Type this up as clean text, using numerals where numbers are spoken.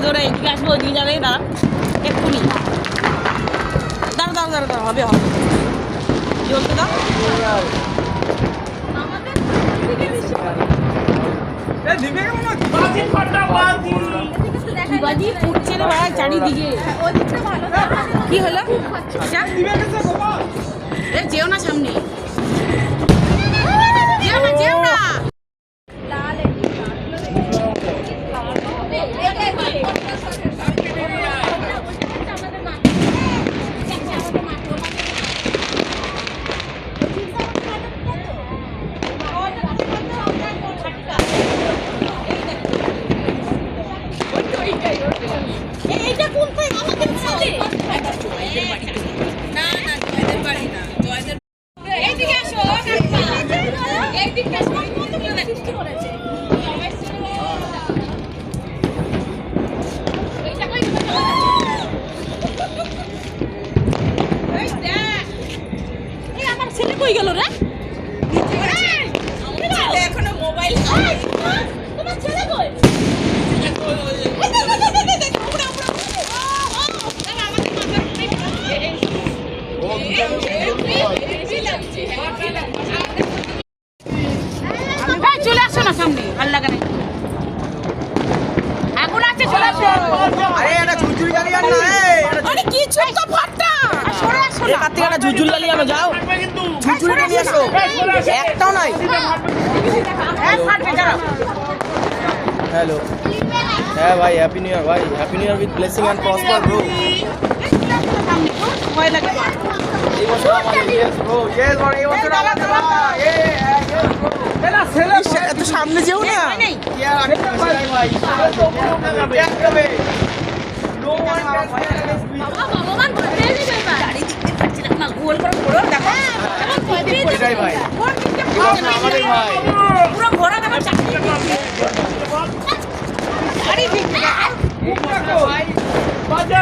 ওরা এদিকে আসবে ওইদিকে যাবে দাঁড়া এক্ষুনি দাঁড়া হবে কি বলতে দাও চারিদিকে কি হলো যেও না সামনে যেও না কই গেল রে এখনো মোবাইল তোমার ছেলে কই চলে আসো না সামনে ভালো লাগে না আগুন আছে চলে আসো আরে এটা ঝুরঝুরি গাড়ি আর না আরে কি ছোট ফাটা সরে আসো না কার্তিক একটা ঝুরঝুরি গাড়ি আনো যাও ঝুরঝুরি গাড়ি আসো একটাও নাই হ্যালো হ্যাঁ ভাই হ্যাপি নিউ ইয়ার ভাই happy new year with blessing and prosper bro ভয় লাগে এই বছর আমাদের ইয়েস ব্রো ইয়েস ব্রো এই বছর আমাদের এলা সেলা এত সামনে যেও না কি আর আমি ভাই দেখবে নো ওয়ান ভগবান ঘুরে দিবে গাড়ি দিতে পারছি না গোল করে ঘোরো দেখো ওইটাই ভাই আমাদের ভাই পুরো ঘোরা দেখো চাকরি গাড়ি দিতে ভাই বাজা